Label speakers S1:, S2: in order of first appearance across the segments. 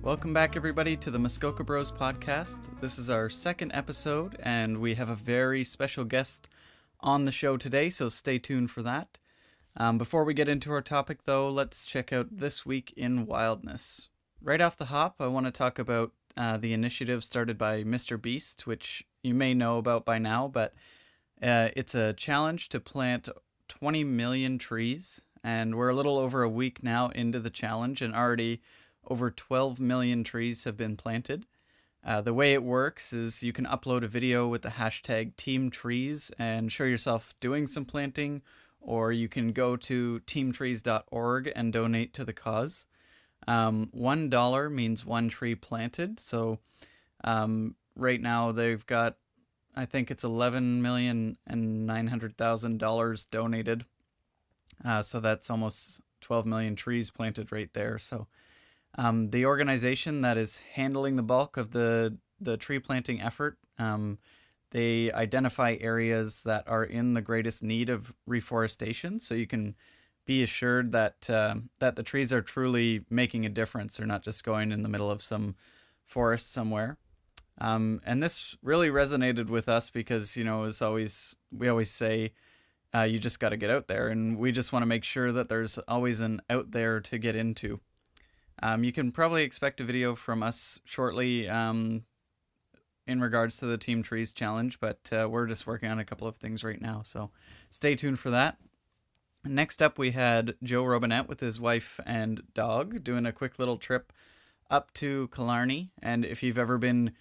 S1: Welcome back, everybody, to the Muskoka Bros podcast. This is our second episode, and we have a very special guest on the show today, so stay tuned for that. Before we get into our topic, though, let's check out This Week in Wildness. Right off the hop, I want to talk about the initiative started by Mr. Beast, which you may know about by now, but it's a challenge to plant 20 million trees, and we're a little over a week now into the challenge, and already over 12 million trees have been planted. The way it works is you can upload a video with the hashtag #TeamTrees and show yourself doing some planting, or you can go to teamtrees.org and donate to the cause. $1 means one tree planted. So right now they've got, I think it's $11,900,000 donated. So that's almost 12 million trees planted right there. So the organization that is handling the bulk of the tree planting effort, they identify areas that are in the greatest need of reforestation, so you can be assured that the trees are truly making a difference. They're not just going in the middle of some forest somewhere. And this really resonated with us because, we always say, you just got to get out there, and we just want to make sure that there's always an out there to get into. You can probably expect a video from us shortly in regards to the Team Trees Challenge, but we're just working on a couple of things right now, so stay tuned for that. Next up, we had Joe Robinette with his wife and dog doing a quick little trip up to Killarney, and if you've ever been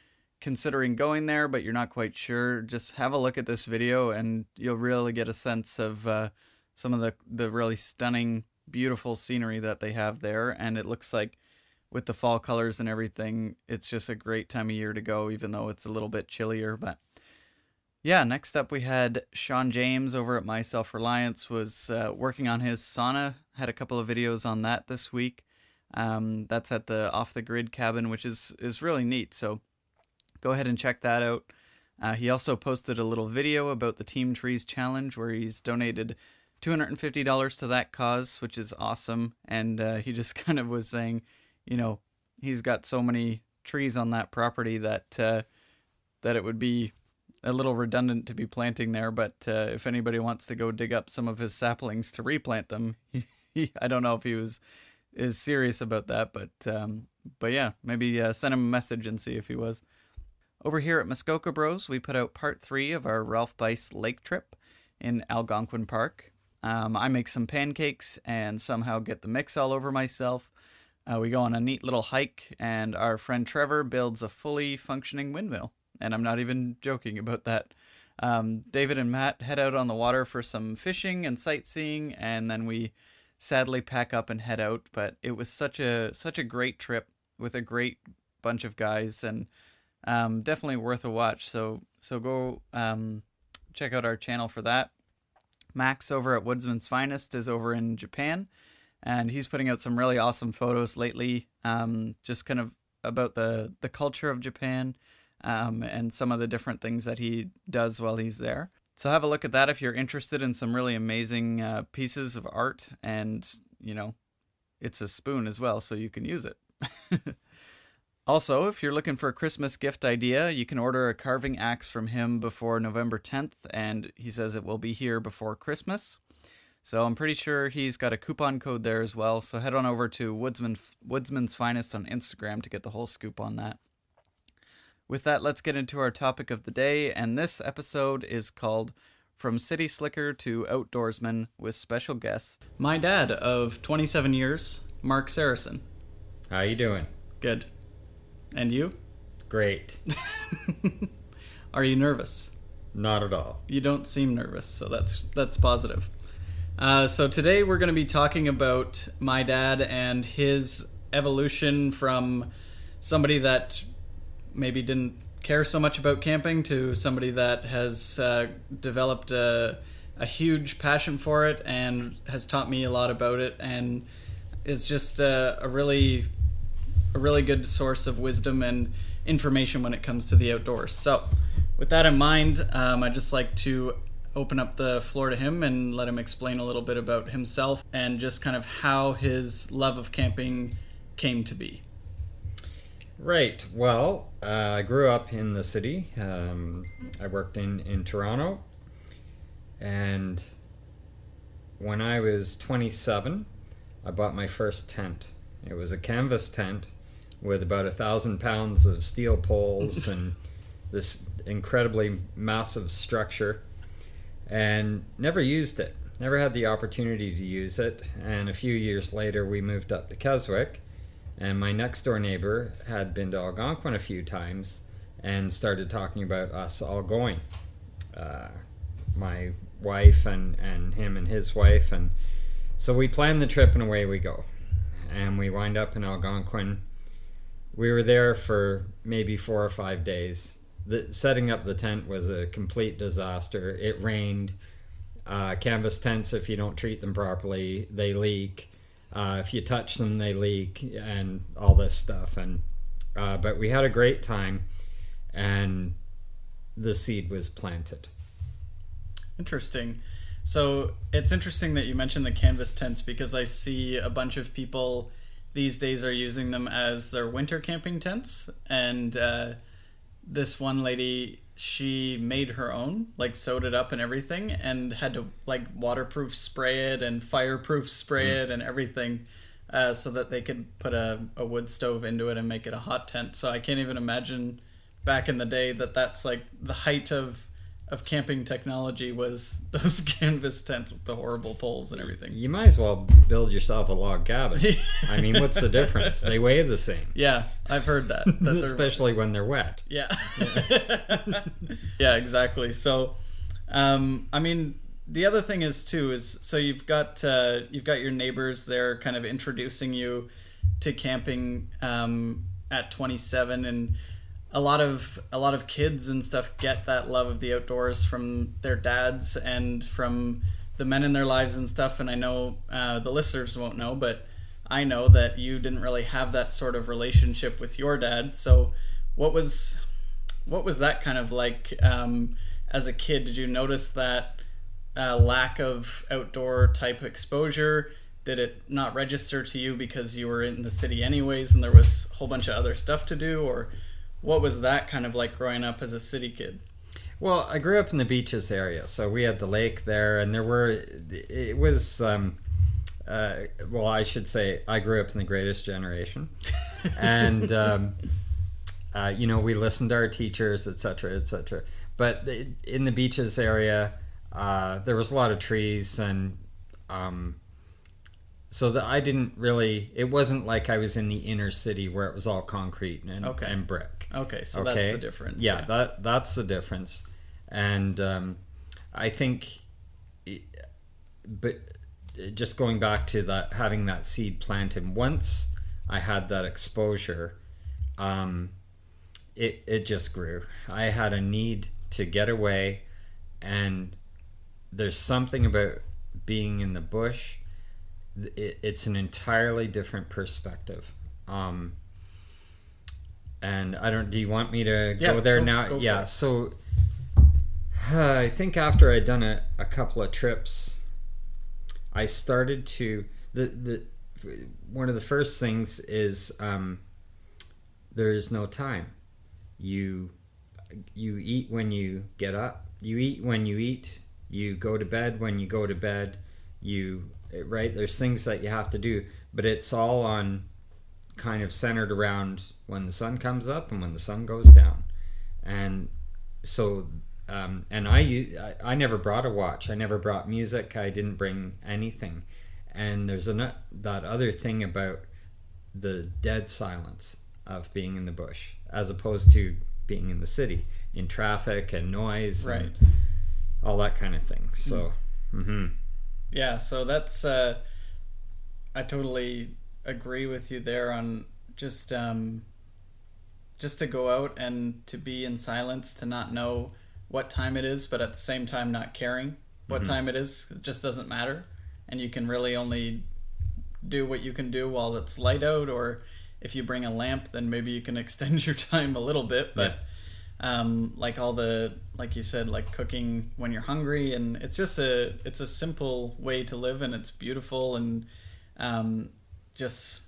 S1: considering going there but you're not quite sure, just have a look at this video and you'll really get a sense of some of the really stunning, beautiful scenery that they have there, and it looks like with the fall colors and everything, it's just a great time of year to go, even though it's a little bit chillier. But yeah, next up we had Sean James over at My Self Reliance was working on his sauna. Had a couple of videos on that this week. That's at the Off the Grid cabin, which is really neat, so go ahead and check that out. He also posted a little video about the Team Trees Challenge where he's donated $250 to that cause, which is awesome. And he just kind of was saying, he's got so many trees on that property that it would be a little redundant to be planting there. But if anybody wants to go dig up some of his saplings to replant them, I don't know if he is serious about that. But yeah, maybe send him a message and see if he was. Over here at Muskoka Bros, we put out part 3 of our Ralph Bice lake trip in Algonquin Park. I make some pancakes and somehow get the mix all over myself. We go on a neat little hike, and our friend Trevor builds a fully functioning windmill. And I'm not even joking about that. David and Matt head out on the water for some fishing and sightseeing, and then we sadly pack up and head out. But it was such a great trip with a great bunch of guys, and definitely worth a watch. So go check out our channel for that. Max over at Woodsman's Finest is over in Japan, and he's putting out some really awesome photos lately, just kind of about the culture of Japan and some of the different things that he does while he's there. So have a look at that if you're interested in some really amazing pieces of art, and, it's a spoon as well, so you can use it. Also, if you're looking for a Christmas gift idea, you can order a carving axe from him before November 10th, and he says it will be here before Christmas. So I'm pretty sure he's got a coupon code there as well, so head on over to Woodsman's Finest on Instagram to get the whole scoop on that. With that, let's get into our topic of the day, and this episode is called From City Slicker to Outdoorsman with special guest, my dad of 27 years, Mark Saracen.
S2: How you doing?
S1: Good. And you?
S2: Great.
S1: Are you nervous?
S2: Not at all.
S1: You don't seem nervous, so that's positive. So today we're going to be talking about my dad and his evolution from somebody that maybe didn't care so much about camping to somebody that has developed a huge passion for it and has taught me a lot about it, and is just a really good source of wisdom and information when it comes to the outdoors. So with that in mind, I'd just like to open up the floor to him and let him explain a little bit about himself and just kind of how his love of camping came to be.
S2: Right. Well, I grew up in the city. I worked in Toronto. And when I was 27, I bought my first tent. It was a canvas tent with about 1,000 pounds of steel poles and this incredibly massive structure, and never used it. Never had the opportunity to use it. And a few years later, we moved up to Keswick, and my next door neighbor had been to Algonquin a few times and started talking about us all going. My wife and him and his wife, and so we planned the trip and away we go. And we wind up in Algonquin. We were there for maybe 4 or 5 days. Setting up the tent was a complete disaster. It rained. Canvas tents, if you don't treat them properly, they leak. If you touch them, they leak, and all this stuff. And but we had a great time, and the seed was planted.
S1: Interesting. So it's interesting that you mentioned the canvas tents, because I see a bunch of people these days are using them as their winter camping tents. And this one lady, she made her own, like sewed it up and everything, and had to like waterproof spray it and fireproof spray it and everything, so that they could put a wood stove into it and make it a hot tent. So I can't even imagine back in the day that's like the height of camping technology, was those canvas tents with the horrible poles and everything.
S2: You might as well build yourself a log cabin. I mean, what's the difference? They weigh the same.
S1: Yeah, I've heard that
S2: especially when they're wet.
S1: Yeah. Yeah, exactly. So, I mean, the other thing is so you've got your neighbors there kind of introducing you to camping at 27, and a lot of kids and stuff get that love of the outdoors from their dads and from the men in their lives and stuff. And I know the listeners won't know, but I know that you didn't really have that sort of relationship with your dad. So what was that kind of like as a kid? Did you notice that lack of outdoor type exposure? Did it not register to you because you were in the city anyways and there was a whole bunch of other stuff to do? Or what was that kind of like growing up as a city kid?
S2: Well, I grew up in the beaches area, so we had the lake there, and well, I should say I grew up in the greatest generation. And, we listened to our teachers, etc., etc. But in the beaches area, there was a lot of trees, and so that I didn't really, it wasn't like I was in the inner city where it was all concrete and brick.
S1: Okay, so that's the difference.
S2: Yeah. That's the difference. And I think, but just going back to that, having that seed planted, once I had that exposure, it just grew. I had a need to get away, and there's something about being in the bush. It's an entirely different perspective. And do you want me to go there now?
S1: Go
S2: yeah. So I think after I'd done a couple of trips, I started to, one of the first things is, there is no time. You eat when you get up. You eat when you eat. You go to bed when you go to bed. Right? There's things that you have to do, but it's all on kind of centered around when the sun comes up and when the sun goes down. And so, and I never brought a watch. I never brought music. I didn't bring anything. And there's that other thing about the dead silence of being in the bush, as opposed to being in the city, in traffic and noise,
S1: right,
S2: and all that kind of thing. So,
S1: yeah, so that's I totally agree with you there on just to go out and to be in silence, to not know what time it is, but at the same time not caring what time it is. It just doesn't matter, and you can really only do what you can do while it's light out, or if you bring a lamp, then maybe you can extend your time a little bit. But like all the, like you said, like cooking when you're hungry, and it's a simple way to live, and it's beautiful, and just,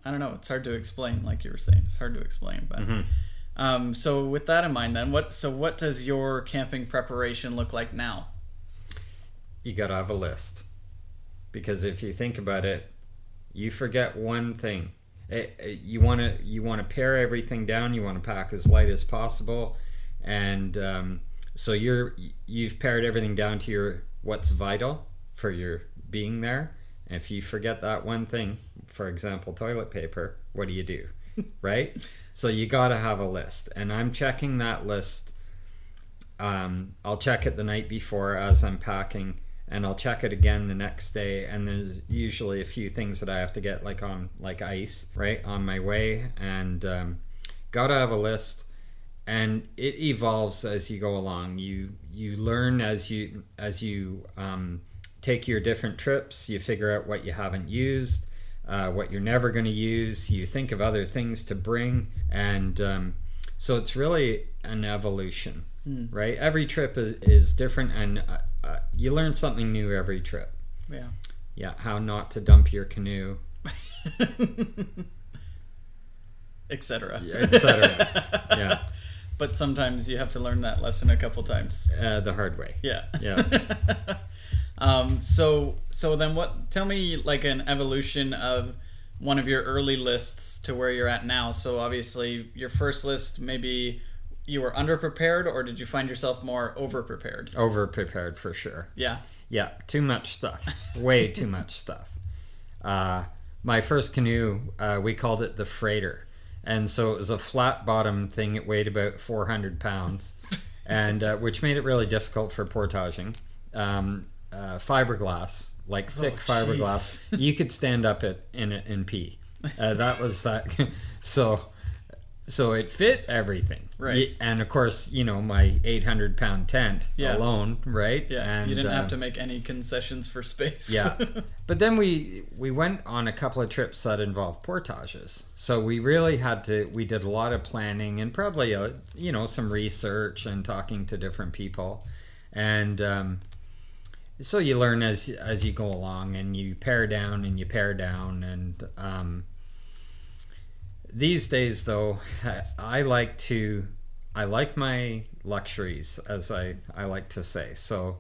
S1: I don't know, it's hard to explain. Like you were saying, it's hard to explain, but so with that in mind, then what does your camping preparation look like now?
S2: You gotta have a list, because if you think about it, you forget one thing. You want to pare everything down. You want to pack as light as possible, and so you've pared everything down to your what's vital for your being there. And if you forget that one thing, for example, toilet paper, what do you do? Right? So you got to have a list, and I'm checking that list. I'll check it the night before as I'm packing, and I'll check it again the next day, and there's usually a few things that I have to get like ice right on my way, and gotta have a list. And it evolves as you go along. You learn as you take your different trips. You figure out what you haven't used, what you're never going to use. You think of other things to bring, and so it's really an evolution. Right? Every trip is different, and you learn something new every trip. Yeah, how not to dump your canoe,
S1: etc.
S2: Yeah.
S1: But sometimes you have to learn that lesson a couple times.
S2: The hard way.
S1: Yeah. So then tell me like an evolution of one of your early lists to where you're at now. So obviously your first list, maybe you were underprepared, or did you find yourself more overprepared?
S2: Overprepared for sure.
S1: Yeah.
S2: Too much stuff. Way too much stuff. My first canoe, we called it the Freighter, and so it was a flat bottom thing. It weighed about 400 pounds, and which made it really difficult for portaging. Fiberglass, like thick fiberglass. You could stand up in it and pee. That was that. So it fit everything,
S1: right?
S2: And of course, my 800-pound tent alone, right?
S1: Yeah,
S2: and
S1: you didn't have to make any concessions for space.
S2: Yeah, but then we went on a couple of trips that involved portages, so we really we did a lot of planning and probably some research and talking to different people, and so you learn as you go along, and you pare down, and these days, though, I like my luxuries, as I like to say. So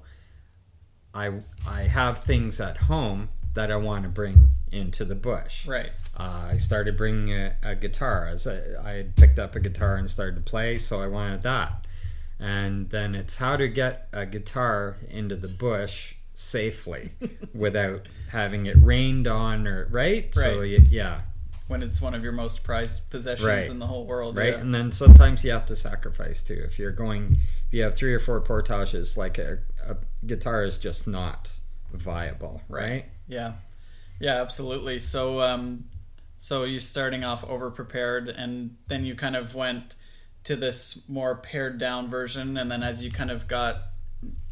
S2: I have things at home that I want to bring into the bush.
S1: Right.
S2: I started bringing a guitar, as I had picked up a guitar and started to play, so I wanted that. And then it's how to get a guitar into the bush safely without having it rained on, right? So yeah.
S1: When it's one of your most prized possessions in the whole world.
S2: Right.
S1: Yeah.
S2: And then sometimes you have to sacrifice too. If you have 3 or 4 portages, like a guitar is just not viable, right?
S1: Yeah. Yeah, absolutely. So you're starting off over prepared, and then you kind of went to this more pared down version, and then as you kind of got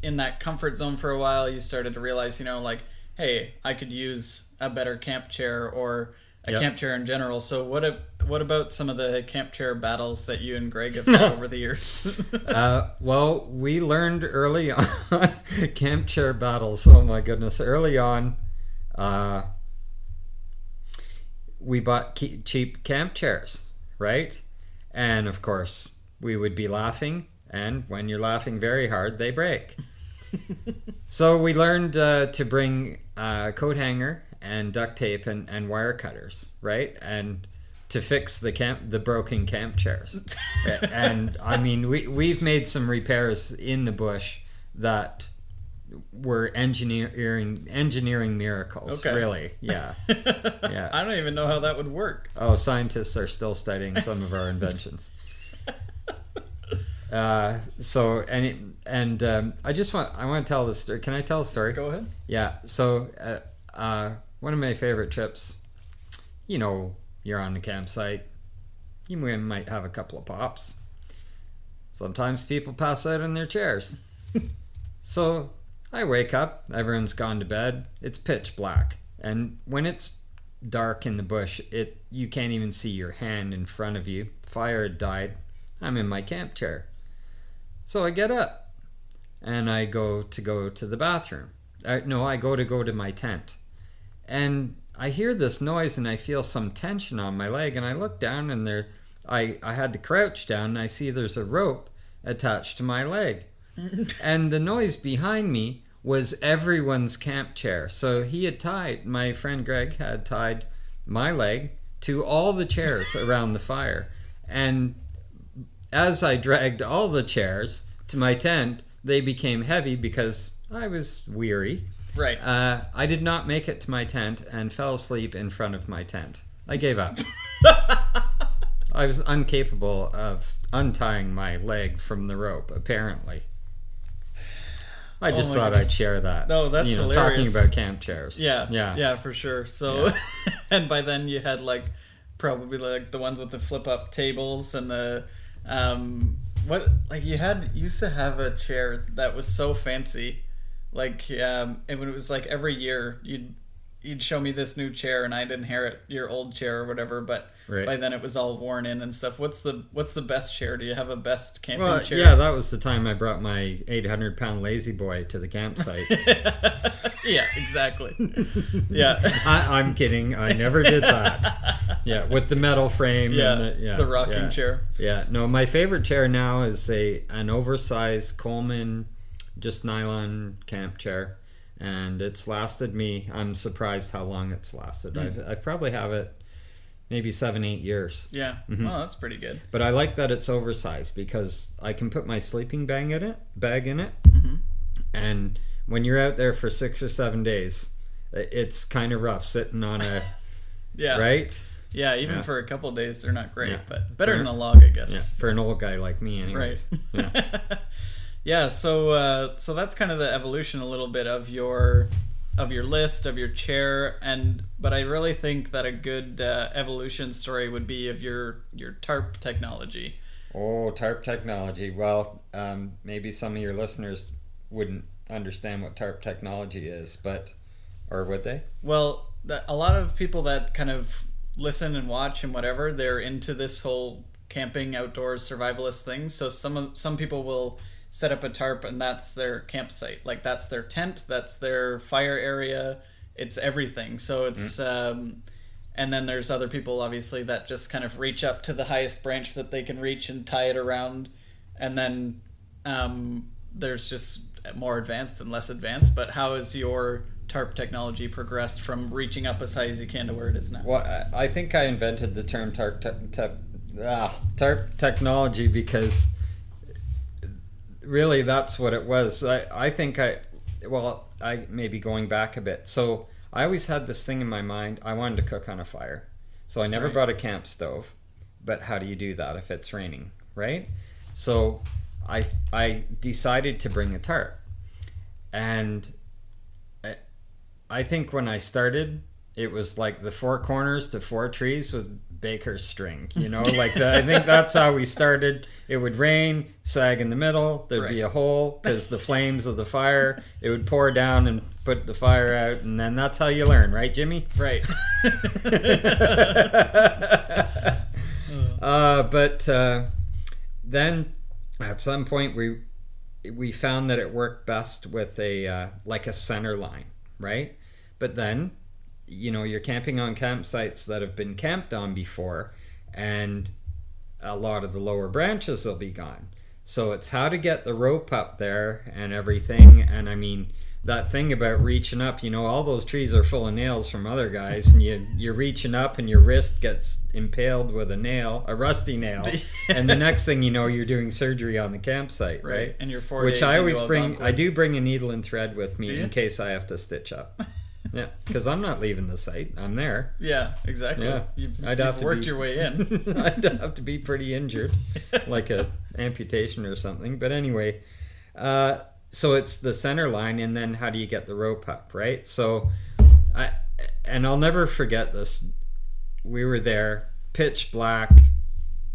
S1: in that comfort zone for a while, you started to realize, like, hey, I could use a better camp chair, or a camp chair in general. So what about some of the camp chair battles that you and Greg have had over the years?
S2: Well, we learned early on camp chair battles. Oh my goodness. Early on, we bought cheap camp chairs, right? And of course, we would be laughing, and when you're laughing very hard, they break. So we learned to bring a coat hanger and duct tape and wire cutters, right? And to fix the broken camp chairs. And I mean, we've made some repairs in the bush that were engineering miracles. Okay. Really. Yeah. Yeah.
S1: I don't even know how that would work.
S2: Oh, scientists are still studying some of our inventions. I want to tell this story. Can I tell a story?
S1: Go ahead.
S2: Yeah. So one of my favorite trips, you're on the campsite, you might have a couple of pops. Sometimes people pass out in their chairs. So I wake up, everyone's gone to bed, it's pitch black, and when it's dark in the bush, you can't even see your hand in front of you. Fire had died. I'm in my camp chair. So I get up and I go to the bathroom. No, I go to my tent. And I hear this noise and I feel some tension on my leg, and I look down and I had to crouch down, and I see there's a rope attached to my leg. And the noise behind me was everyone's camp chair. So my friend Greg had tied my leg to all the chairs around the fire. And as I dragged all the chairs to my tent, they became heavy because I was weary.
S1: Right.
S2: I did not make it to my tent and fell asleep in front of my tent. I gave up. I was incapable of untying my leg from the rope, apparently. I just thought I'd share that.
S1: No, that's hilarious.
S2: Talking about camp chairs.
S1: Yeah, for sure. So, and by then you had probably the ones with the flip up tables and the you used to have a chair that was so fancy, and when it was every year you'd show me this new chair and I'd inherit your old chair or whatever, but by then it was all worn in and stuff. What's the best chair? Do you have a best camping chair?
S2: Yeah, that was the time I brought my 800-pound lazy boy to the campsite.
S1: Yeah, exactly. Yeah.
S2: I'm kidding. I never did that. Yeah, with the metal frame.
S1: The rocking chair.
S2: Yeah, no, my favorite chair now is an oversized Coleman, just nylon camp chair. And it's lasted me, I'm surprised how long it's lasted. I probably have it maybe 7-8 years.
S1: Yeah. Mm-hmm. Well, that's pretty good.
S2: But I like that it's oversized because I can put my sleeping bag in it. Mm-hmm. And when you're out there for 6 or 7 days, it's kind of rough sitting on a...
S1: Yeah.
S2: Right?
S1: Yeah, even for a couple of days, they're not great, but better than a log, I guess.
S2: Yeah, for an old guy like me anyways.
S1: Right.
S2: Yeah.
S1: Yeah, so that's kind of the evolution a little bit of your list, of your chair, but I really think that a good evolution story would be of your tarp technology.
S2: Oh, tarp technology. Well, maybe some of your listeners wouldn't understand what tarp technology is, or would they?
S1: Well, a lot of people that kind of listen and watch and whatever, they're into this whole camping, outdoors, survivalist thing. So some people will set up a tarp and that's their campsite, that's their tent, that's their fire area, it's everything. So it's and then there's other people obviously that just kind of reach up to the highest branch that they can reach and tie it around, and then there's just more advanced and less advanced. But how has your tarp technology progressed from reaching up as high as you can to where it is now?
S2: Well, I think I invented the term tarp technology because really that's what it was. I think I may be going back a bit. So I always had this thing in my mind. I wanted to cook on a fire. So I never brought a camp stove. But how do you do that if it's raining, right? So I decided to bring a tarp. And I think when I started, it was the 4 corners to 4 trees with baker's string, I think that's how we started. It would rain, sag in the middle, there'd be a hole because the flames of the fire, it would pour down and put the fire out, and then that's how you learn, right, Jimmy?
S1: Right.
S2: But then at some point we found that it worked best with a center line, right? But then you're camping on campsites that have been camped on before, and a lot of the lower branches will be gone. So it's how to get the rope up there and everything. And I mean, that thing about reaching up, all those trees are full of nails from other guys, and you're reaching up and your wrist gets impaled with a rusty nail. And the next thing you know, you're doing surgery on the campsite, right?
S1: And you're 4
S2: Which
S1: days
S2: I always
S1: bring.
S2: I do bring a needle and thread with me in case I have to stitch up. Yeah, because I'm not leaving the site. I'm there.
S1: Yeah, exactly.
S2: Yeah.
S1: You've worked your way in.
S2: I'd have to be pretty injured, like a amputation or something. But anyway, so it's the center line, and then how do you get the rope up, right? So, I'll never forget this. We were there, pitch black,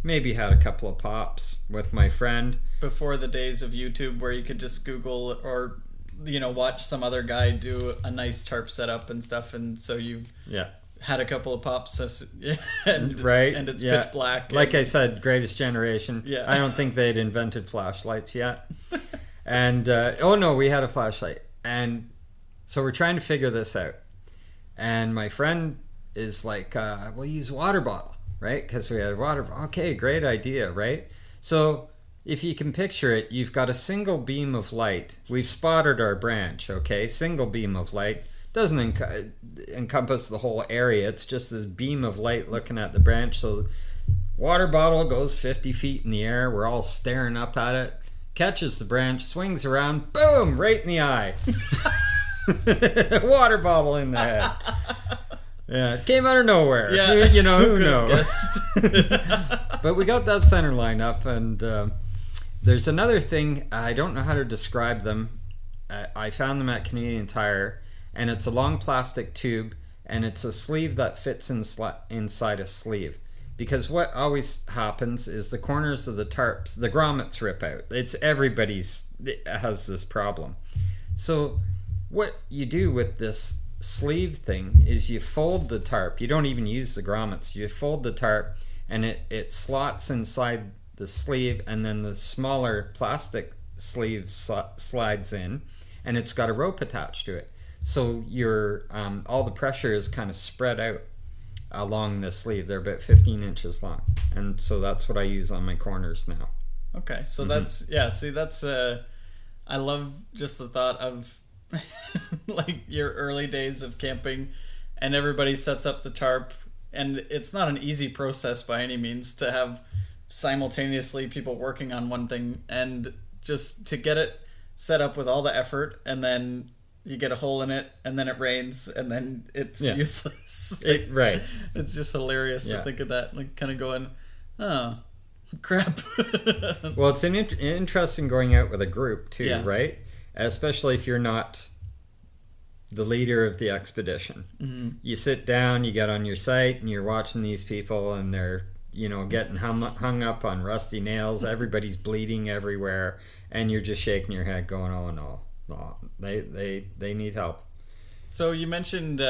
S2: maybe had a couple of pops with my friend.
S1: Before the days of YouTube where you could just Google or watch some other guy do a nice tarp setup and stuff, and so you've had a couple of pops, and
S2: right,
S1: and it's pitch black.
S2: Like I said, Greatest Generation.
S1: Yeah.
S2: I don't think they'd invented flashlights yet. And oh no, we had a flashlight, and so we're trying to figure this out. And my friend is like, "We'll use a water bottle, right? Because we had a water bottle." Okay, great idea, right? So if you can picture it, you've got a single beam of light. We've spotted our branch, okay? Single beam of light. Doesn't encompass the whole area. It's just this beam of light looking at the branch. So water bottle goes 50 feet in the air. We're all staring up at it. Catches the branch, swings around, boom, right in the eye. Water bottle in the head. Yeah, it came out of nowhere.
S1: Yeah.
S2: You know, who knows? But we got that center line up, and there's another thing. I don't know how to describe them. I found them at Canadian Tire, and it's a long plastic tube, and it's a sleeve that fits inside a sleeve. Because what always happens is the corners of the tarps, the grommets rip out. It has this problem. So what you do with this sleeve thing is you fold the tarp. You don't even use the grommets. You fold the tarp, and it slots inside the sleeve, and then the smaller plastic sleeve slides in, and it's got a rope attached to it. So your all the pressure is kind of spread out along the sleeve. They're about 15 inches long, and so that's what I use on my corners now.
S1: Okay, so that's I love just the thought of like your early days of camping, and everybody sets up the tarp, and it's not an easy process by any means to have simultaneously people working on one thing, and just to get it set up with all the effort, and then you get a hole in it, and then it rains, and then it's useless.
S2: Right.
S1: It's just hilarious to think of that, like kind of going, oh, crap.
S2: Well, it's interesting going out with a group too, right? Especially if you're not the leader of the expedition. Mm-hmm. You sit down, you get on your site, and you're watching these people, and they're, getting hung up on rusty nails. Everybody's bleeding everywhere, and you're just shaking your head going, oh no. Oh, they need help.
S1: So you mentioned,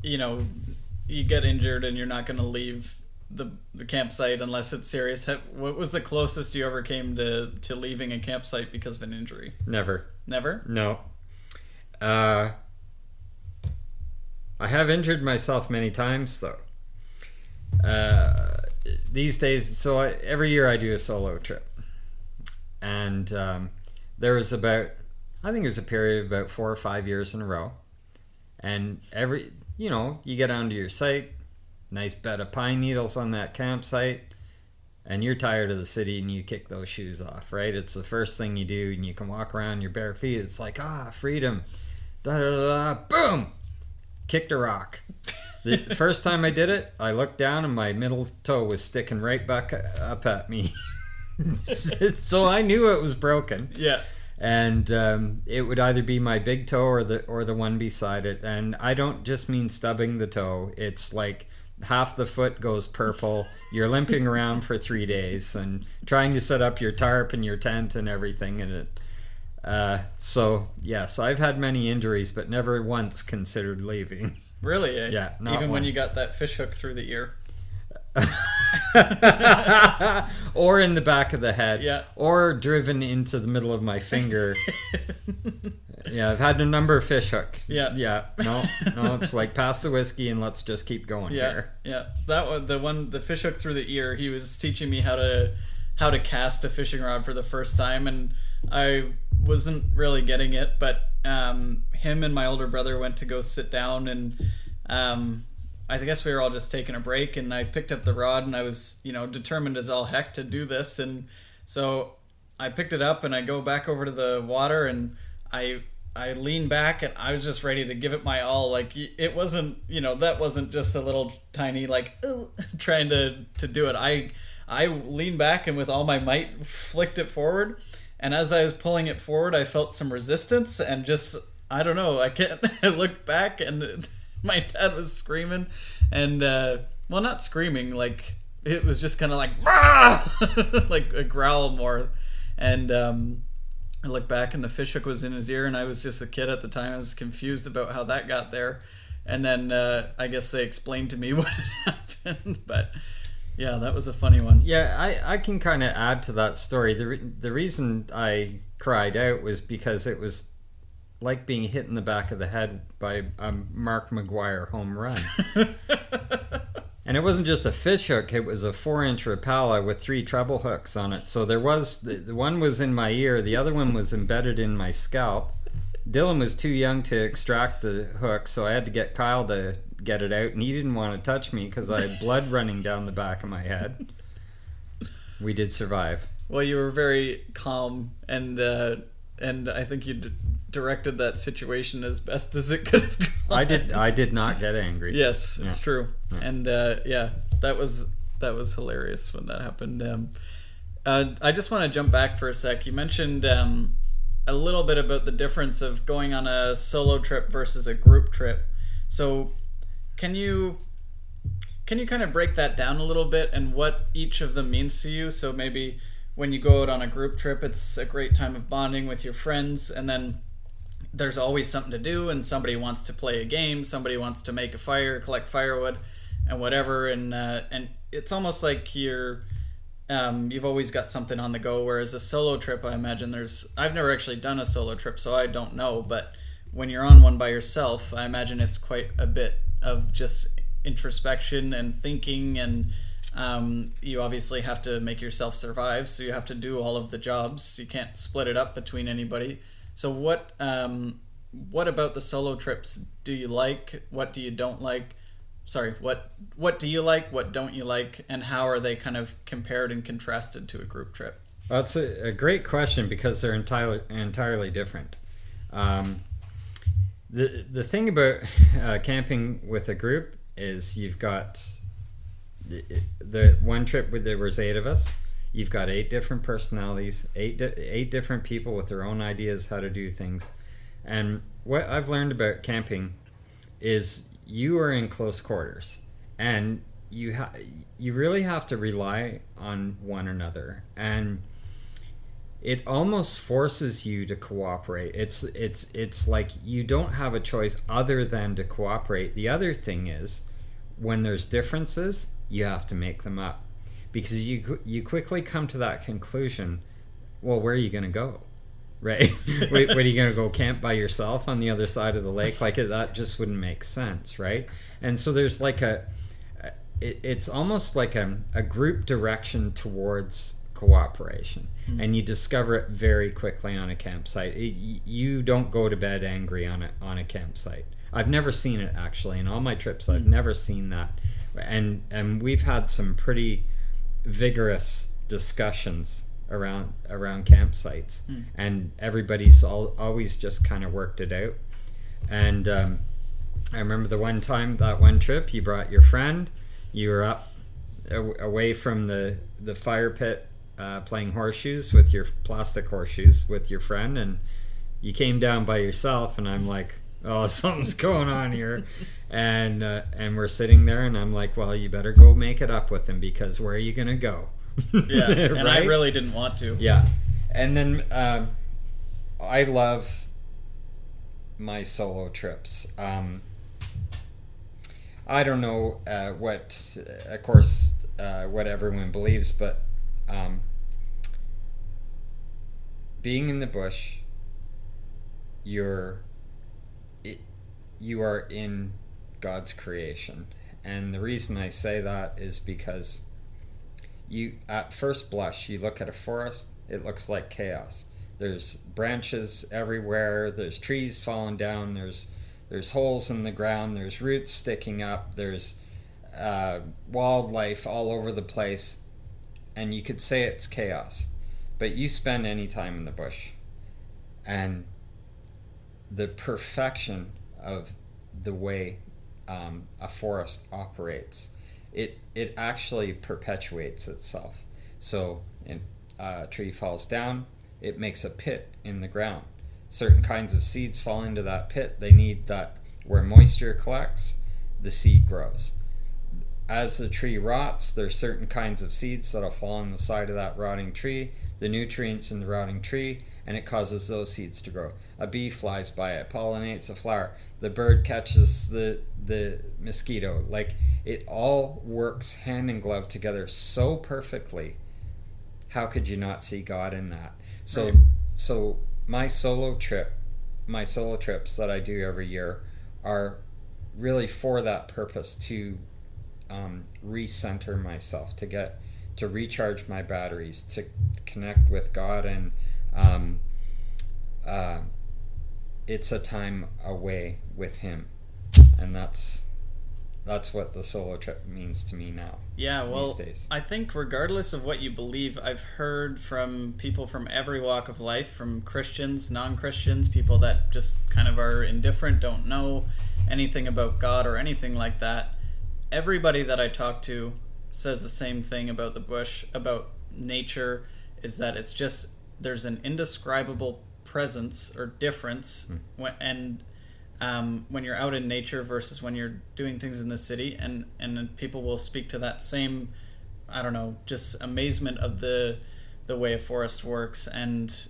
S1: you get injured and you're not going to leave the campsite unless it's serious. What was the closest you ever came to leaving a campsite because of an injury?
S2: Never.
S1: Never?
S2: No. I have injured myself many times, though. These days, so every year I do a solo trip. And there was I think it was a period of about 4 or 5 years in a row. And you get onto your site, nice bed of pine needles on that campsite, and you're tired of the city and you kick those shoes off, right? It's the first thing you do, and you can walk around your bare feet. It's like, freedom. Da da da da, boom! Kicked a rock. The first time I did it, I looked down and my middle toe was sticking right back up at me. So I knew it was broken.
S1: Yeah.
S2: And it would either be my big toe or the one beside it. And I don't just mean stubbing the toe. It's like half the foot goes purple. You're limping around for 3 days and trying to set up your tarp and your tent and everything. And so yes, I've had many injuries, but never once considered leaving.
S1: Really? Eh?
S2: Yeah. Not
S1: even
S2: once.
S1: when you got that fish hook through the ear.
S2: Or in the back of the head.
S1: Yeah.
S2: Or driven into the middle of my finger. Yeah, I've had a number of fish hook.
S1: Yeah.
S2: Yeah. No, it's like pass the whiskey and let's just keep going here.
S1: Yeah. That one, the fish hook through the ear, he was teaching me how to cast a fishing rod for the first time, and I wasn't really getting it, but him and my older brother went to go sit down, and I guess we were all just taking a break, and I picked up the rod, and I was, determined as all heck to do this. And so I picked it up and I go back over to the water, and I lean back, and I was just ready to give it my all. Like, it wasn't, that wasn't just a little tiny, like, trying to do it. I leaned back and with all my might flicked it forward. And as I was pulling it forward, I felt some resistance, and just, I don't know, I looked back, and my dad was screaming, and well, not screaming, like it was just kind of like like a growl more. And I looked back, and the fish hook was in his ear, and I was just a kid at the time. I was confused about how that got there. And then I guess they explained to me what had happened. But yeah, that was a funny one.
S2: Yeah, I can kind of add to that story. The reason I cried out was because it was like being hit in the back of the head by a Mark McGuire home run. And it wasn't just a fish hook, it was a 4-inch Rapala with 3 treble hooks on it. So there was, the one was in my ear, the other one was embedded in my scalp. Dylan was too young to extract the hook, so I had to get Kyle to get it out, and he didn't want to touch me because I had blood running down the back of my head. We did survive.
S1: Well, you were very calm, and I think you directed that situation as best as it could have gone.
S2: I did not get angry.
S1: Yes, it's true.
S2: Yeah.
S1: And that was hilarious when that happened. I just want to jump back for a sec. You mentioned a little bit about the difference of going on a solo trip versus a group trip. So can you kind of break that down a little bit and what each of them means to you? So maybe when you go out on a group trip, it's a great time of bonding with your friends, and then there's always something to do, and somebody wants to play a game, somebody wants to make a fire, collect firewood, and whatever, and it's almost like you've always got something on the go. Whereas a solo trip, I imagine I've never actually done a solo trip, so I don't know, but when you're on one by yourself, I imagine it's quite a bit of just introspection and thinking, and you obviously have to make yourself survive, so you have to do all of the jobs. You can't split it up between anybody. So what about the solo trips do you like? What do you don't like? Sorry, what do you like? What don't you like? And how are they kind of compared and contrasted to a group trip?
S2: Well, it's a great question because they're entirely different. The thing about camping with a group is you've got the one trip where there was 8 of us. You've got 8 different personalities, 8 different people with their own ideas how to do things. And what I've learned about camping is you are in close quarters, and you really have to rely on one another, and it almost forces you to cooperate. It's like you don't have a choice other than to cooperate. The other thing is, when there's differences, you have to make them up, because you quickly come to that conclusion. Well, where are you going to go, right? Where are you going to go camp by yourself on the other side of the lake? Like that just wouldn't make sense, right? And so there's like it's almost like a group direction towards cooperation, and you discover it very quickly on a campsite. You don't go to bed angry on a campsite. I've never seen it, actually. In all my trips, I've never seen that. And we've had some pretty vigorous discussions around campsites, and everybody's always just kind of worked it out. And I remember that one trip, you brought your friend, you were up away from the fire pit playing horseshoes with your plastic horseshoes with your friend, and you came down by yourself, and I'm like, oh, something's going on here. And we're sitting there, and I'm like, well, you better go make it up with him, because where are you going to go?
S1: Yeah, and right? I really didn't want to.
S2: Yeah. And then I love my solo trips. I don't know what everyone believes, but being in the bush, you are in God's creation. And the reason I say that is because at first blush, you look at a forest, it looks like chaos. There's branches everywhere, there's trees falling down, there's holes in the ground, there's roots sticking up, there's wildlife all over the place, and you could say it's chaos. But you spend any time in the bush, and the perfection of the way a forest operates, it actually perpetuates itself. So a tree falls down, it makes a pit in the ground. Certain kinds of seeds fall into that pit. They need that where moisture collects, the seed grows. As the tree rots, there's certain kinds of seeds that'll fall on the side of that rotting tree. The nutrients in the rotting tree and it causes those seeds to grow. A bee flies by it, pollinates a flower. The bird catches the mosquito. Like, it all works hand in glove together so perfectly. How could you not see God in that? So,
S1: right.
S2: So my solo trips that I do every year are really for that purpose, to recenter myself, to recharge my batteries, to connect with God, and it's a time away with Him, and that's what the solo trip means to me now.
S1: Yeah, well,
S2: these days.
S1: I think regardless of what you believe, I've heard from people from every walk of life, from Christians, non-Christians, people that just kind of are indifferent, don't know anything about God or anything like that. Everybody that I talk to says the same thing about the bush, about nature, is that it's just, there's an indescribable presence or difference when you're out in nature versus when you're doing things in the city, and people will speak to that same, I don't know, just amazement of the way a forest works, and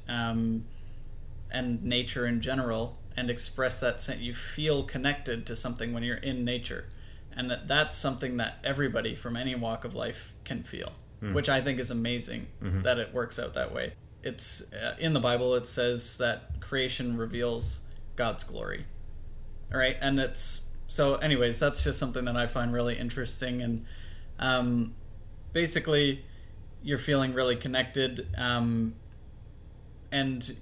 S1: nature in general, and express that sense. You feel connected to something when you're in nature, and that's something that everybody from any walk of life can feel, which I think is amazing that it works out that way. It's in the Bible, it says that creation reveals God's glory. All right, and it's so. Anyways, that's just something that I find really interesting, and basically, you're feeling really connected, and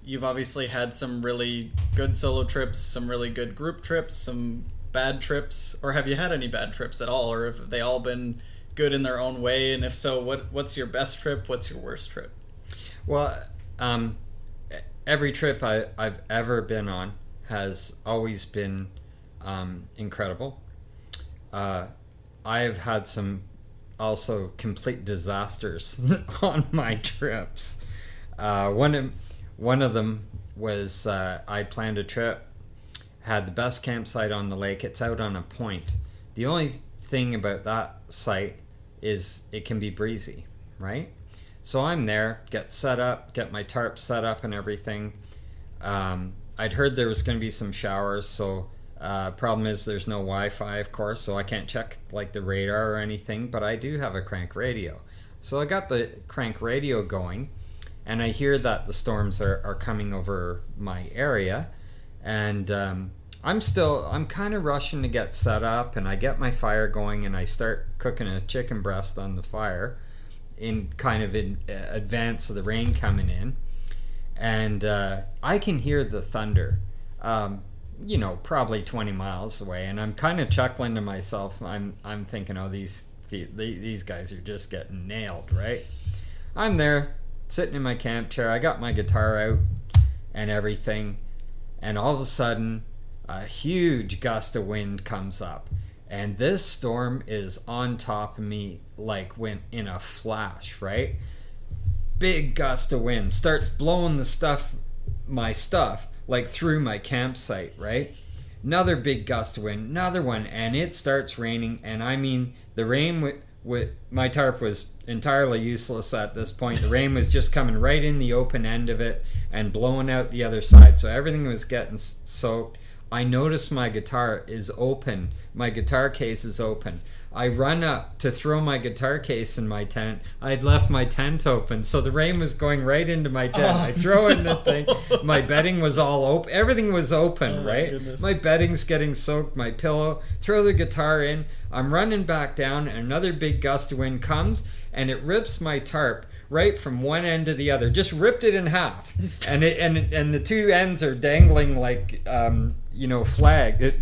S1: you've obviously had some really good solo trips, some really good group trips, some bad trips, or have you had any bad trips at all, or have they all been good in their own way? And if so, what's your best trip? What's your worst trip?
S2: Well, every trip I've ever been on has always been incredible. I've had some also complete disasters on my trips. One of them was I planned a trip, had the best campsite on the lake. It's out on a point. The only thing about that site is it can be breezy, right? So I'm there, get my tarp set up and everything. I'd heard there was going to be some showers, so problem is there's no Wi-Fi, of course, so I can't check like the radar or anything, but I do have a crank radio. So I got the crank radio going, and I hear that the storms are coming over my area, and I'm kind of rushing to get set up, and I get my fire going, and I start cooking a chicken breast on the fire in advance of the rain coming in. And I can hear the thunder, probably 20 miles away, and I'm kind of chuckling to myself. I'm thinking, oh, these guys are just getting nailed, right? I'm there sitting in my camp chair. I got my guitar out and everything, and all of a sudden, a huge gust of wind comes up, and this storm is on top of me like went in a flash, right? Big gust of wind starts blowing my stuff like through my campsite, right? Another big gust of wind, another one, and it starts raining. And I mean, the rain my tarp was entirely useless at this point. The rain was just coming right in the open end of it and blowing out the other side, so everything was getting soaked. I notice my guitar is open. My guitar case is open. I run up to throw my guitar case in my tent. I'd left my tent open, so the rain was going right into my tent. I throw in the thing. My bedding was all open. Everything was open, right? My bedding's getting soaked, my pillow. Throw the guitar in. I'm running back down, and another big gust of wind comes, and it rips my tarp right from one end to the other. Just ripped it in half. And the two ends are dangling like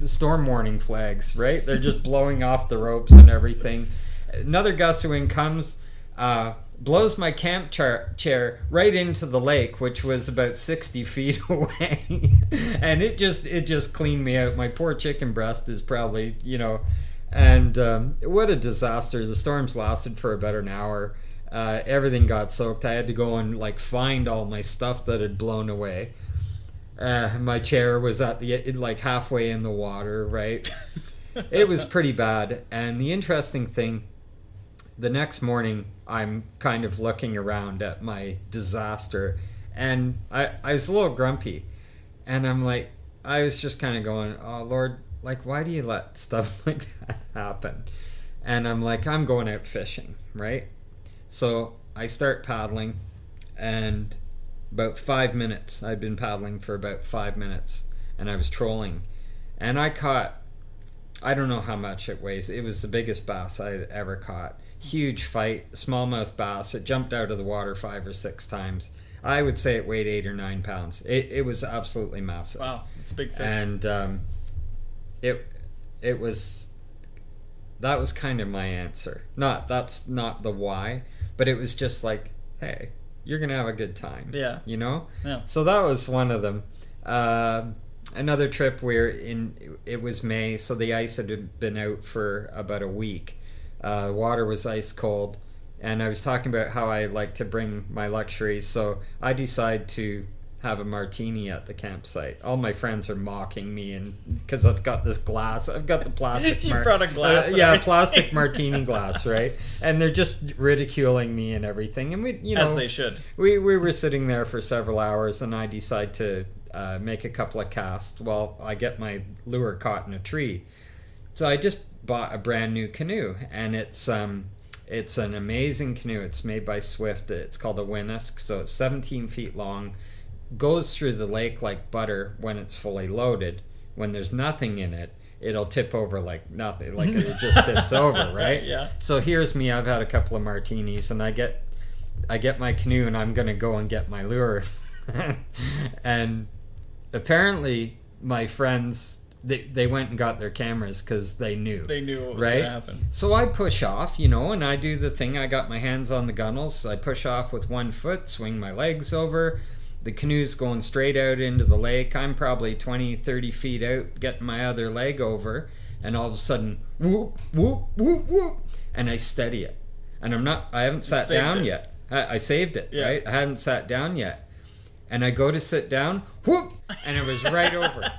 S2: storm warning flags, right? They're just blowing off the ropes and everything. Another gust of wind comes, blows my camp chair right into the lake, which was about 60 feet away. And it just cleaned me out. My poor chicken breast is probably, and what a disaster. The storms lasted for about an hour. Everything got soaked. I had to go and find all my stuff that had blown away. My chair was at halfway in the water, right? It was pretty bad. And the interesting thing, the next morning, I'm kind of looking around at my disaster, And I was a little grumpy. And I'm like, I was just kind of going, oh, Lord, like, why do you let stuff like that happen? And I'm like, I'm going out fishing, right? So I start paddling, and about 5 minutes, I'd been paddling for about 5 minutes, and I was trolling. And I caught, I don't know how much it weighs. It was the biggest bass I'd ever caught. Huge fight, smallmouth bass. It jumped out of the water 5 or 6 times. I would say it weighed 8 or 9 pounds. It was absolutely massive.
S1: Wow, it's a big fish.
S2: And it was, that was kind of my answer. That's not the why, but it was just like, hey, you're gonna have a good time.
S1: Yeah.
S2: You know?
S1: Yeah.
S2: So that was one of them. Another trip it was May, so the ice had been out for about a week. Water was ice cold, and I was talking about how I like to bring my luxuries, so I decide to have a martini at the campsite. All my friends are mocking me, and because I've got this glass, I've got the plastic.
S1: You brought a glass.
S2: Yeah, plastic martini glass, right? And they're just ridiculing me and everything. And we,
S1: as they should.
S2: We were sitting there for several hours, and I decide to make a couple of casts while I get my lure caught in a tree. So I just bought a brand new canoe, and it's an amazing canoe. It's made by Swift. It's called a wildness, so it's 17 feet long. Goes through the lake like butter when it's fully loaded. When there's nothing in it, it'll tip over like nothing, like it just tips over, right?
S1: Yeah.
S2: So here's me. I've had a couple of martinis, and I get my canoe, and I'm gonna go and get my lure. And apparently, my friends they went and got their cameras because they knew.
S1: They knew what was
S2: right?
S1: going to happen.
S2: So I push off, and I do the thing. I got my hands on the gunnels. I push off with one foot, swing my legs over. The canoe's going straight out into the lake. I'm probably 20, 30 feet out, getting my other leg over, and all of a sudden, whoop, whoop, whoop, whoop, and I steady it. And I haven't sat down yet. I saved it, yeah. Right? I hadn't sat down yet. And I go to sit down, whoop, and it was right over.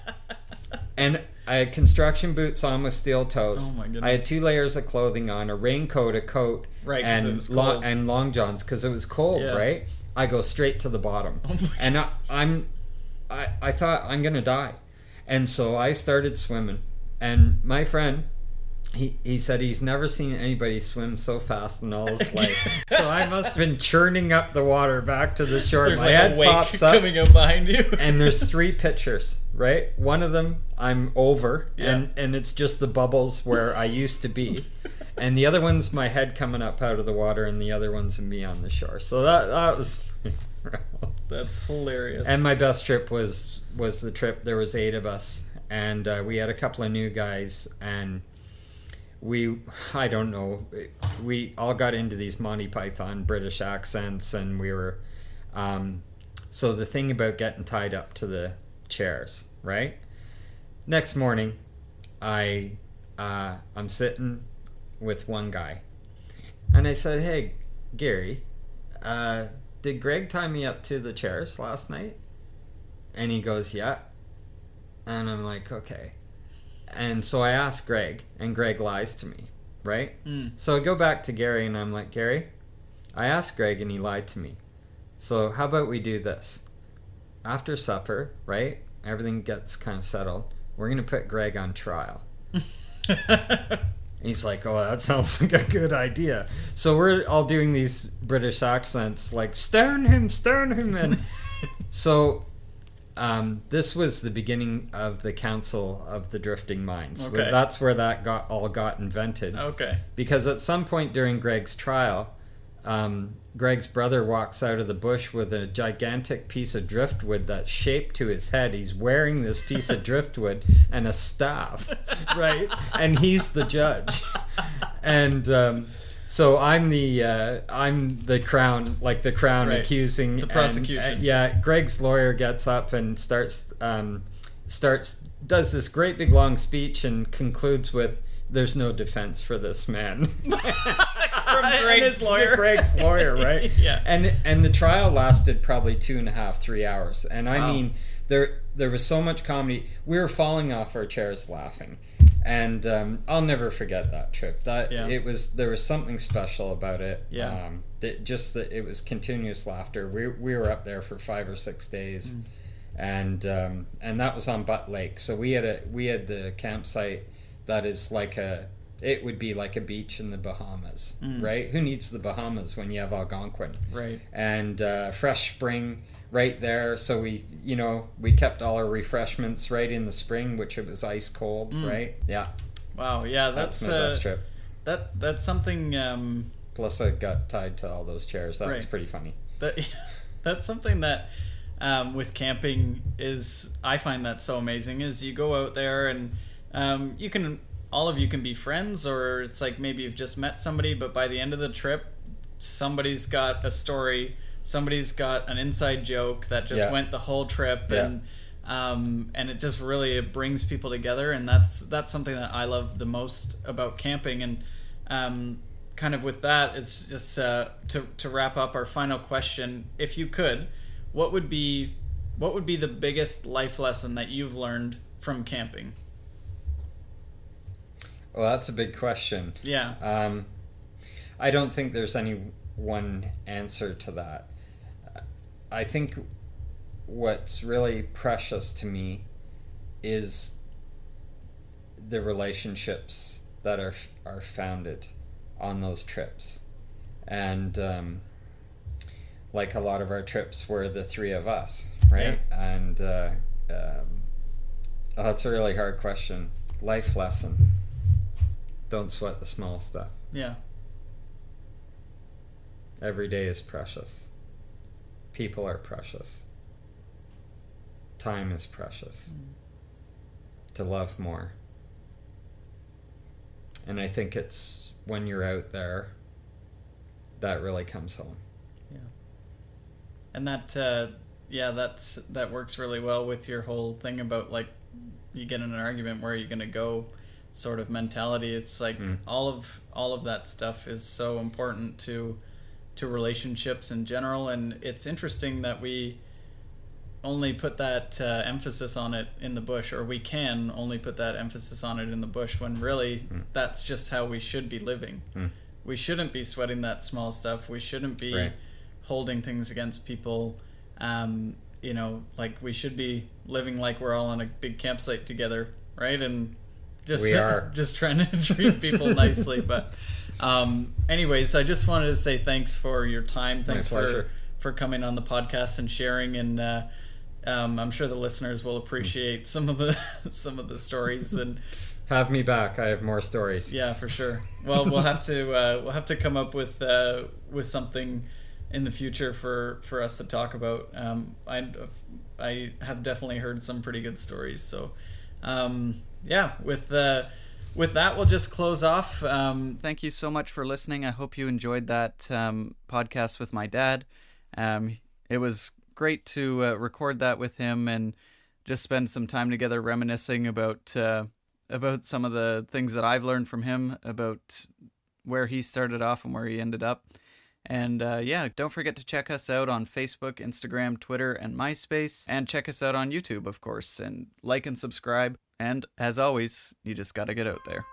S2: And I had construction boots on with steel toes.
S1: Oh my goodness.
S2: I had 2 layers of clothing on, a raincoat, a coat,
S1: right,
S2: and
S1: it was cold.
S2: and long johns because it was cold,
S1: yeah.
S2: Right? I go straight to the bottom, and I thought I'm gonna die, and so I started swimming. And my friend, he said he's never seen anybody swim so fast in all his life. So I must have been churning up the water back to the shore.
S1: There's
S2: my
S1: like
S2: head
S1: a wake
S2: pops up,
S1: coming up behind you,
S2: and there's 3 pictures. Right, one of them I'm over,
S1: yeah.
S2: and it's just the bubbles where I used to be. And the other one's my head coming up out of the water, and the other one's me on the shore. So that was
S1: that's hilarious.
S2: And my best trip was the trip. There was 8 of us, and we had a couple of new guys, and I don't know, we all got into these Monty Python British accents, and we were so the thing about getting tied up to the chairs, right? Next morning, I'm sitting with one guy, and I said, "Hey, Gary, did Greg tie me up to the chairs last night?" And he goes, "Yeah." And I'm like, "Okay." And so I asked Greg, and Greg lies to me, right? So I go back to Gary, and I'm like, "Gary, I asked Greg, and he lied to me. So how about we do this? After supper, right? Everything gets kind of settled. We're going to put Greg on trial." He's like, "Oh, that sounds like a good idea." So we're all doing these British accents, like, "Stone him, stone him." And so this was the beginning of the Council of the Drifting Minds.
S1: Okay.
S2: That's where that got invented.
S1: Okay.
S2: Because at some point during Greg's trial, Greg's brother walks out of the bush with a gigantic piece of driftwood that's shaped to his head. He's wearing this piece of driftwood and a staff, right? And he's the judge. And so I'm the crown, like the crown, right, accusing
S1: the prosecution.
S2: Yeah, Greg's lawyer gets up and does this great big long speech and concludes with, "There's no defense for this man."
S1: From Greg's lawyer.
S2: Greg's lawyer, right?
S1: Yeah.
S2: And the trial lasted probably 2.5, 3 hours. And I
S1: wow.
S2: mean, there was so much comedy. We were falling off our chairs laughing. And I'll never forget that trip.
S1: Yeah.
S2: There was something special about it.
S1: Yeah.
S2: That it was continuous laughter. We were up there for 5 or 6 days, and that was on Butt Lake. So we had the campsite that is it would be like a beach in the Bahamas, right? Who needs the Bahamas when you have Algonquin,
S1: right?
S2: And fresh spring right there. So we kept all our refreshments right in the spring, which it was ice cold, right? Yeah.
S1: Wow. Yeah, that's
S2: my best trip.
S1: That's something.
S2: Plus, I got tied to all those chairs. That was pretty funny.
S1: That's something that with camping I find that so amazing. Is you go out there and all of you can be friends, or it's like maybe you've just met somebody, but by the end of the trip, somebody's got a story. Somebody's got an inside joke that just went the whole trip, and it just really brings people together, and that's something that I love the most about camping. And kind of with that is just to wrap up our final question. If you could, what would be the biggest life lesson that you've learned from camping?
S2: Well, that's a big question.
S1: Yeah.
S2: I don't think there's any one answer to that. I think what's really precious to me is the relationships that are founded on those trips. And like a lot of our trips were the three of us, right? Yeah. And that's a really hard question. Life lesson. Don't sweat the small stuff.
S1: Yeah.
S2: Every day is precious. People are precious. Time is precious. To love more. And I think it's when you're out there that really comes home.
S1: Yeah. And that works really well with your whole thing about like you get in an argument, where you're going to go sort of mentality. It's like all of that stuff is so important to relationships in general, and it's interesting that we only put that emphasis on it in the bush, or we can only put that emphasis on it in the bush, when really that's just how we should be living. We shouldn't be sweating that small stuff. We shouldn't be holding things against people. Like we should be living like we're all on a big campsite together, right? And just trying to treat people nicely. But anyways, I just wanted to say thanks for your time. Thanks for coming on the podcast and sharing. And I'm sure the listeners will appreciate some of the stories. And
S2: have me back. I have more stories.
S1: Yeah, for sure. Well, we'll have to come up with something in the future for us to talk about. I have definitely heard some pretty good stories. So. With that, we'll just close off. Thank you so much for listening. I hope you enjoyed that podcast with my dad. It was great to record that with him and just spend some time together reminiscing about some of the things that I've learned from him, about where he started off and where he ended up. And don't forget to check us out on Facebook, Instagram, Twitter, and MySpace. And check us out on YouTube, of course. And like and subscribe. And as always, you just got to get out there.